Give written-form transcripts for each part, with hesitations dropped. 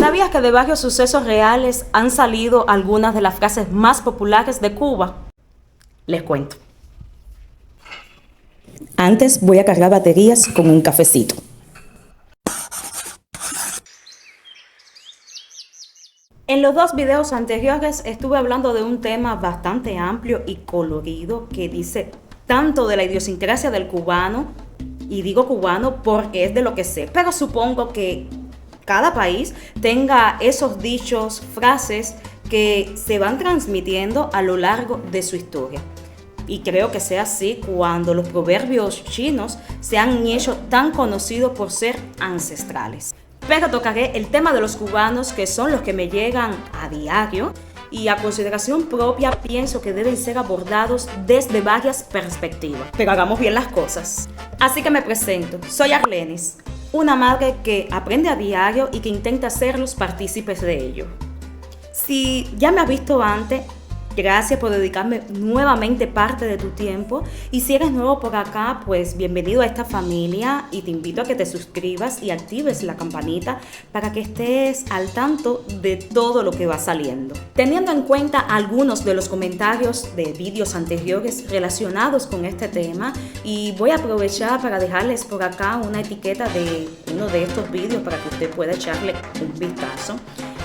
sabías que de varios sucesos reales han salido algunas de las frases más populares de Cuba? Les cuento. Antes voy a cargar baterías con un cafecito. En los dos videos anteriores estuve hablando de un tema bastante amplio y colorido que dice tanto de la idiosincrasia del cubano, y digo cubano porque es de lo que sé, pero supongo que cada país tenga esos dichos, frases que se van transmitiendo a lo largo de su historia. Y creo que sea así cuando los proverbios chinos se han hecho tan conocidos por ser ancestrales. Pero tocaré el tema de los cubanos, que son los que me llegan a diario, y a consideración propia pienso que deben ser abordados desde varias perspectivas. Pero hagamos bien las cosas. Así que me presento, soy Arlenis, una madre que aprende a diario y que intenta hacerlos partícipes de ello. Si ya me has visto antes, gracias por dedicarme nuevamente parte de tu tiempo, y si eres nuevo por acá, pues bienvenido a esta familia y te invito a que te suscribas y actives la campanita para que estés al tanto de todo lo que va saliendo. Teniendo en cuenta algunos de los comentarios de vídeos anteriores relacionados con este tema, y voy a aprovechar para dejarles por acá una etiqueta de uno de estos vídeos para que usted pueda echarle un vistazo.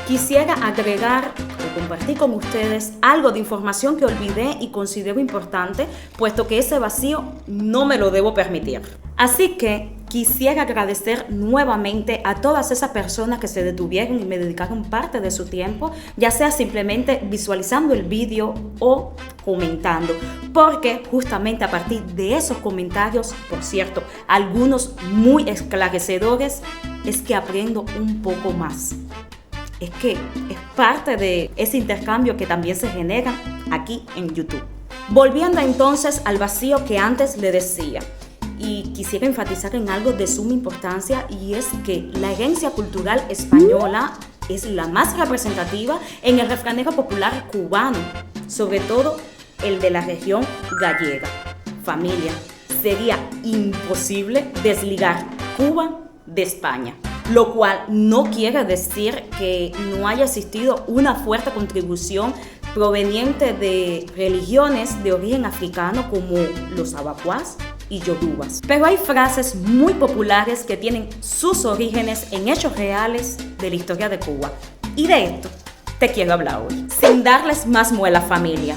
Quisiera agregar o compartir con ustedes algo de información que olvidé y considero importante, puesto que ese vacío no me lo debo permitir. Así que quisiera agradecer nuevamente a todas esas personas que se detuvieron y me dedicaron parte de su tiempo, ya sea simplemente visualizando el vídeo o comentando, porque justamente a partir de esos comentarios, por cierto, algunos muy esclarecedores, es que aprendo un poco más. Es que es parte de ese intercambio que también se genera aquí en YouTube. Volviendo entonces al vacío que antes le decía, y quisiera enfatizar en algo de suma importancia, y es que la herencia cultural española es la más representativa en el refranero popular cubano, sobre todo el de la región gallega. Familia, sería imposible desligar Cuba de España. Lo cual no quiere decir que no haya existido una fuerte contribución proveniente de religiones de origen africano como los abacuás y yorubas. Pero hay frases muy populares que tienen sus orígenes en hechos reales de la historia de Cuba. Y de esto te quiero hablar hoy, sin darles más muela, familia.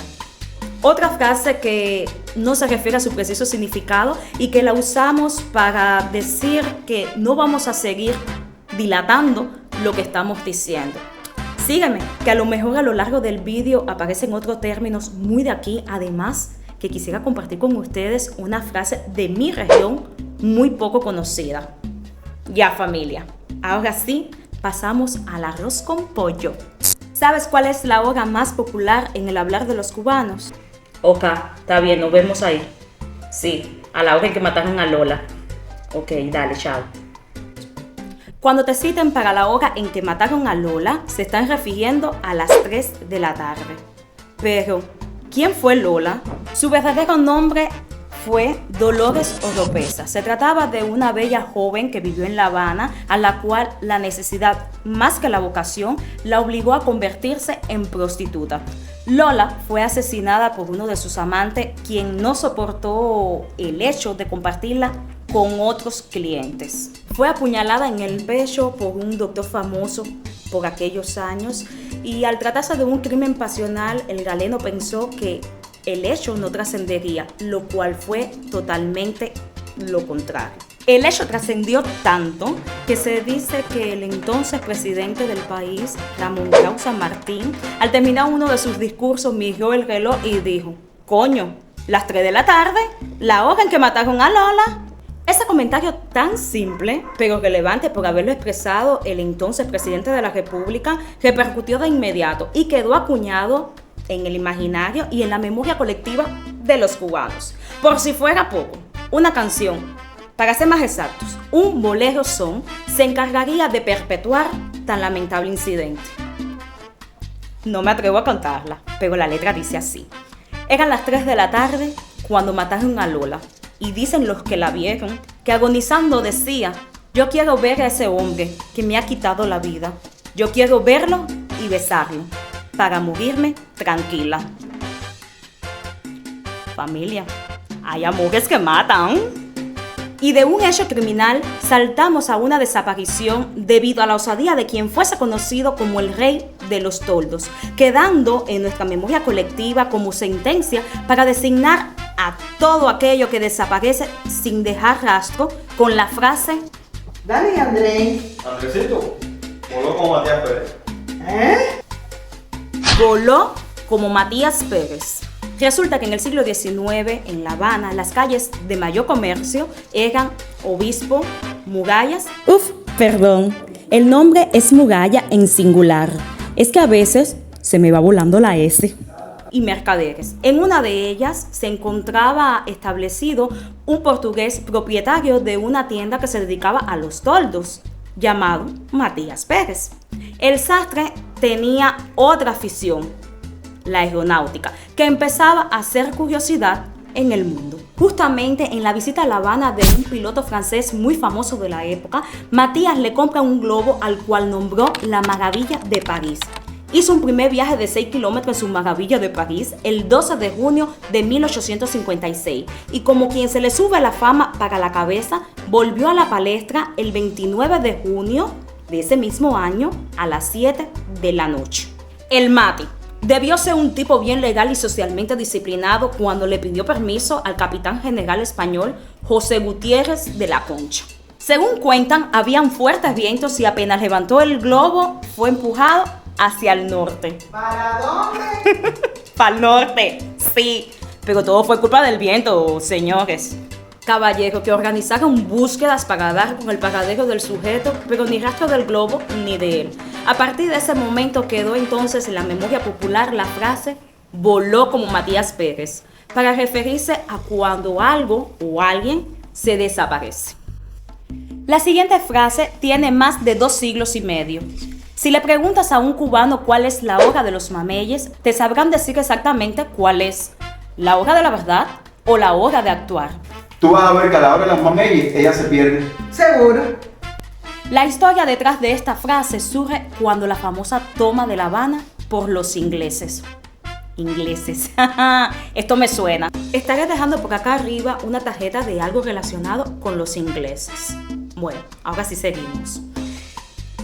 Otra frase que no se refiere a su preciso significado y que la usamos para decir que no vamos a seguir dilatando lo que estamos diciendo. Sígueme, que a lo mejor a lo largo del vídeo aparecen otros términos muy de aquí, además que quisiera compartir con ustedes una frase de mi región muy poco conocida. Ya, familia, ahora sí, pasamos al arroz con pollo. ¿Sabes cuál es la hora más popular en el hablar de los cubanos? Ok, está bien, nos vemos ahí. Sí, a la hora en que mataron a Lola. Ok, dale, chao. Cuando te citen para la hora en que mataron a Lola, se están refiriendo a las 3 de la tarde. Pero, ¿quién fue Lola? Su verdadero nombre fue Dolores Oropesa. Se trataba de una bella joven que vivió en La Habana, a la cual la necesidad, más que la vocación, la obligó a convertirse en prostituta. Lola fue asesinada por uno de sus amantes, quien no soportó el hecho de compartirla con otros clientes. Fue apuñalada en el pecho por un doctor famoso por aquellos años, y al tratarse de un crimen pasional, el galeno pensó que el hecho no trascendería, lo cual fue totalmente lo contrario. El hecho trascendió tanto que se dice que el entonces presidente del país, Ramón Grau San Martín, al terminar uno de sus discursos miró el reloj y dijo: coño, las 3 de la tarde, la hora en que mataron a Lola. Ese comentario tan simple, pero relevante por haberlo expresado el entonces presidente de la República, repercutió de inmediato y quedó acuñado en el imaginario y en la memoria colectiva de los cubanos. Por si fuera poco, una canción, para ser más exactos, un bolero son, se encargaría de perpetuar tan lamentable incidente. No me atrevo a cantarla, pero la letra dice así: eran las 3 de la tarde cuando mataron a Lola. Y dicen los que la vieron, que agonizando decía: yo quiero ver a ese hombre que me ha quitado la vida. Yo quiero verlo y besarlo para morirme tranquila. Familia, hay amores que matan. Y de un hecho criminal saltamos a una desaparición debido a la osadía de quien fuese conocido como el rey de los toldos, quedando en nuestra memoria colectiva como sentencia para designar a todo aquello que desaparece sin dejar rastro con la frase: Dale, Andrés. Andresito, voló como Matías Pérez. voló como Matías Pérez. Resulta que en el siglo XIX, en La Habana, las calles de mayor comercio eran Obispo, Mugallas. Perdón, el nombre es Mugalla en singular. Es que a veces se me va volando la S. Y Mercaderes. En una de ellas se encontraba establecido un portugués propietario de una tienda que se dedicaba a los toldos, llamado Matías Pérez. El sastre tenía otra afición, la aeronáutica, que empezaba a hacer curiosidad en el mundo. Justamente en la visita a La Habana de un piloto francés muy famoso de la época, Matías le compra un globo al cual nombró la Maravilla de París. Hizo un primer viaje de 6 kilómetros en su Maravilla de París el 12 de junio de 1856 y como quien se le sube la fama para la cabeza, volvió a la palestra el 29 de junio de ese mismo año a las 7 de la noche. El Mati debió ser un tipo bien legal y socialmente disciplinado cuando le pidió permiso al capitán general español José Gutiérrez de la Concha. Según cuentan, habían fuertes vientos y apenas levantó el globo, fue empujado hacia el norte. ¿Para dónde? Para el norte, sí. Pero todo fue culpa del viento, señores. Caballero, que organizaron búsquedas para dar con el paradero del sujeto, pero ni rastro del globo ni de él. A partir de ese momento quedó entonces en la memoria popular la frase voló como Matías Pérez, para referirse a cuando algo o alguien se desaparece. La siguiente frase tiene más de 2 siglos y medio. Si le preguntas a un cubano cuál es la hora de los mameyes, te sabrán decir exactamente cuál es: la hora de la verdad o la hora de actuar. Tú vas a ver que a la hora de las mameyes ella se pierde. Seguro. La historia detrás de esta frase surge cuando la famosa toma de La Habana por los ingleses. Ingleses, esto me suena. Estaré dejando por acá arriba una tarjeta de algo relacionado con los ingleses. Bueno, ahora sí seguimos.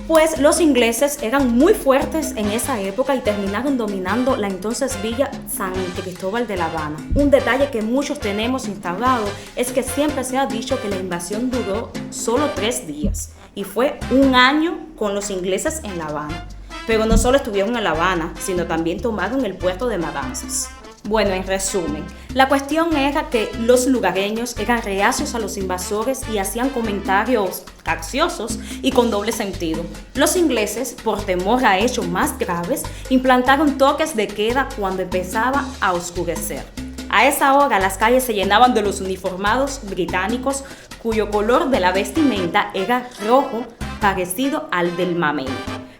Pues los ingleses eran muy fuertes en esa época y terminaron dominando la entonces Villa San Cristóbal de La Habana. Un detalle que muchos tenemos instaurado es que siempre se ha dicho que la invasión duró solo 3 días y fue 1 año con los ingleses en La Habana. Pero no solo estuvieron en La Habana, sino también tomaron el puerto de Matanzas. Bueno, en resumen, la cuestión era que los lugareños eran reacios a los invasores y hacían comentarios capciosos y con doble sentido. Los ingleses, por temor a hechos más graves, implantaron toques de queda cuando empezaba a oscurecer. A esa hora las calles se llenaban de los uniformados británicos cuyo color de la vestimenta era rojo, parecido al del mamey.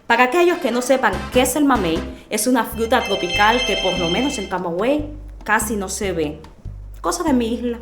Para aquellos que no sepan qué es el mamey, es una fruta tropical que por lo menos en Camagüey casi no se ve. Cosa de mi isla.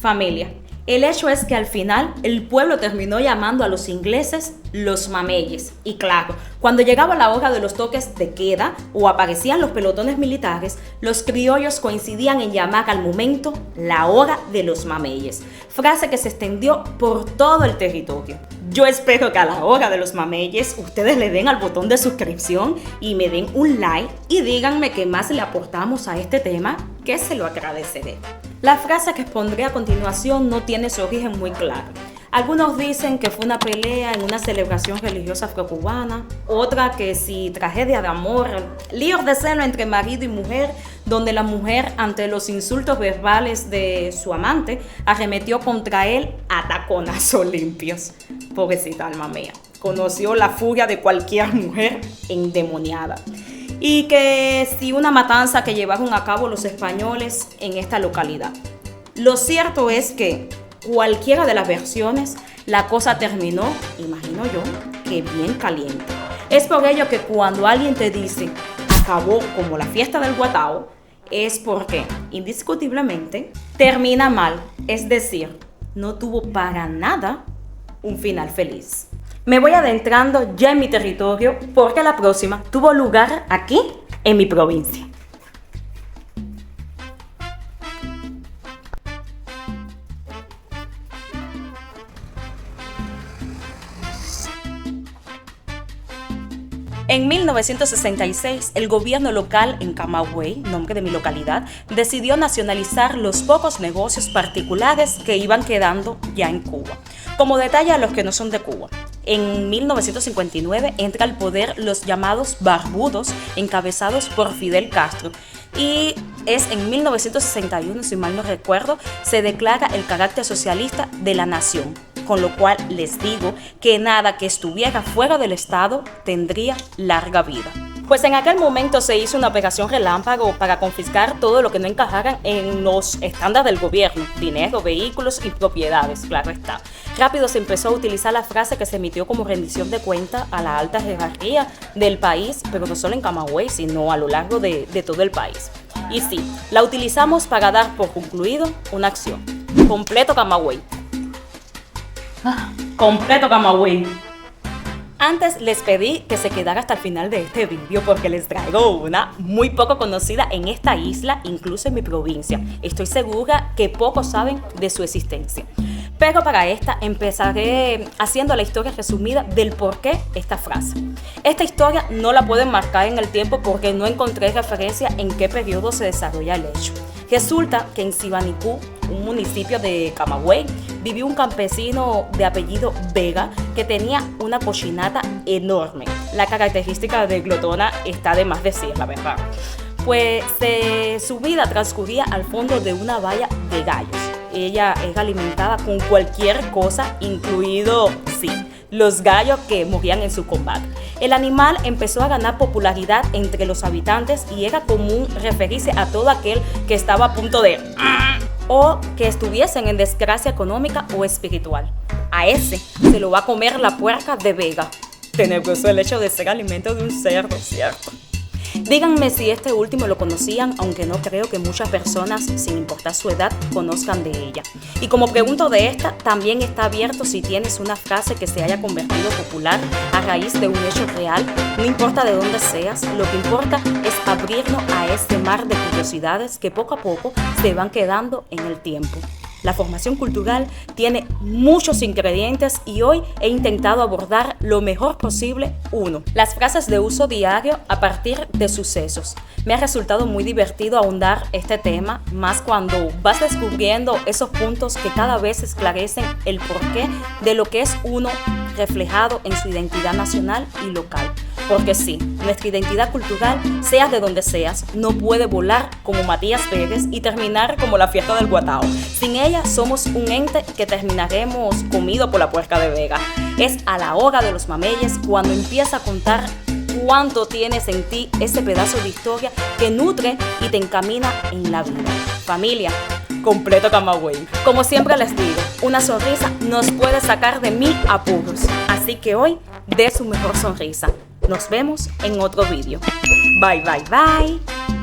Familia, el hecho es que al final el pueblo terminó llamando a los ingleses los mameyes. Y claro, cuando llegaba la hora de los toques de queda o aparecían los pelotones militares, los criollos coincidían en llamar al momento la hora de los mameyes. Frase que se extendió por todo el territorio. Yo espero que a la hora de los mameyes ustedes le den al botón de suscripción y me den un like y díganme qué más le aportamos a este tema, que se lo agradeceré. La frase que expondré a continuación no tiene su origen muy claro. Algunos dicen que fue una pelea en una celebración religiosa afrocubana, otra que si tragedia de amor, líos de celo entre marido y mujer, donde la mujer ante los insultos verbales de su amante arremetió contra él a taconazos limpios. Pobrecita alma mía, conoció la furia de cualquier mujer endemoniada. Y que si una matanza que llevaron a cabo los españoles en esta localidad. Lo cierto es que cualquiera de las versiones, la cosa terminó, imagino yo, que bien caliente. Es por ello que cuando alguien te dice acabó como la fiesta del Guatao, es porque indiscutiblemente termina mal, es decir, no tuvo para nada un final feliz. Me voy adentrando ya en mi territorio porque la próxima tuvo lugar aquí, en mi provincia. En 1966, el gobierno local en Camagüey, nombre de mi localidad, decidió nacionalizar los pocos negocios particulares que iban quedando ya en Cuba. Como detalle a los que no son de Cuba, en 1959 entra al poder los llamados barbudos, encabezados por Fidel Castro. Y es en 1961, si mal no recuerdo, se declara el carácter socialista de la nación. Con lo cual les digo que nada que estuviera fuera del Estado tendría larga vida. Pues en aquel momento se hizo una operación relámpago para confiscar todo lo que no encajara en los estándares del gobierno, dinero, vehículos y propiedades, claro está. Rápido se empezó a utilizar la frase que se emitió como rendición de cuenta a la alta jerarquía del país, pero no solo en Camagüey, sino a lo largo de todo el país. Y sí, la utilizamos para dar por concluido una acción. Completo Camagüey. Completo Camagüey. Antes les pedí que se quedara hasta el final de este vídeo porque les traigo una muy poco conocida en esta isla, incluso en mi provincia. Estoy segura que pocos saben de su existencia. Pero para esta empezaré haciendo la historia resumida del por qué esta frase. Esta historia no la pueden marcar en el tiempo porque no encontré referencia en qué periodo se desarrolla el hecho. Resulta que en Sibanicú, un municipio de Camagüey, vivió un campesino de apellido Vega que tenía una cochinata enorme. La característica de glotona está de más decir, la verdad. Pues su vida transcurría al fondo de una valla de gallos. Ella era alimentada con cualquier cosa, incluido, sí, los gallos que morían en su combate. El animal empezó a ganar popularidad entre los habitantes y era común referirse a todo aquel que estaba a punto de o que estuviesen en desgracia económica o espiritual. A ese se lo va a comer la puerca de Vega. Tenebroso el hecho de ser alimento de un cerdo, ¿cierto? Díganme si este último lo conocían, aunque no creo que muchas personas, sin importar su edad, conozcan de ella. Y como pregunto de esta, también está abierto si tienes una frase que se haya convertido popular a raíz de un hecho real. No importa de dónde seas, lo que importa es abrirnos a este mar de curiosidades que poco a poco se van quedando en el tiempo. La formación cultural tiene muchos ingredientes y hoy he intentado abordar lo mejor posible uno, las frases de uso diario a partir de sucesos. Me ha resultado muy divertido ahondar este tema, más cuando vas descubriendo esos puntos que cada vez esclarecen el porqué de lo que es uno reflejado en su identidad nacional y local. Porque sí, nuestra identidad cultural, seas de donde seas, no puede volar como Matías Pérez y terminar como la fiesta del Guatao. Sin ella somos un ente que terminaremos comido por la puerca de Vega. Es a la hora de los mameyes cuando empieza a contar cuánto tienes en ti ese pedazo de historia que nutre y te encamina en la vida. Familia, completo Camagüey. Como siempre les digo, una sonrisa nos puede sacar de 1000 apuros. Así que hoy, dé su mejor sonrisa. Nos vemos en otro vídeo. Bye, bye, bye.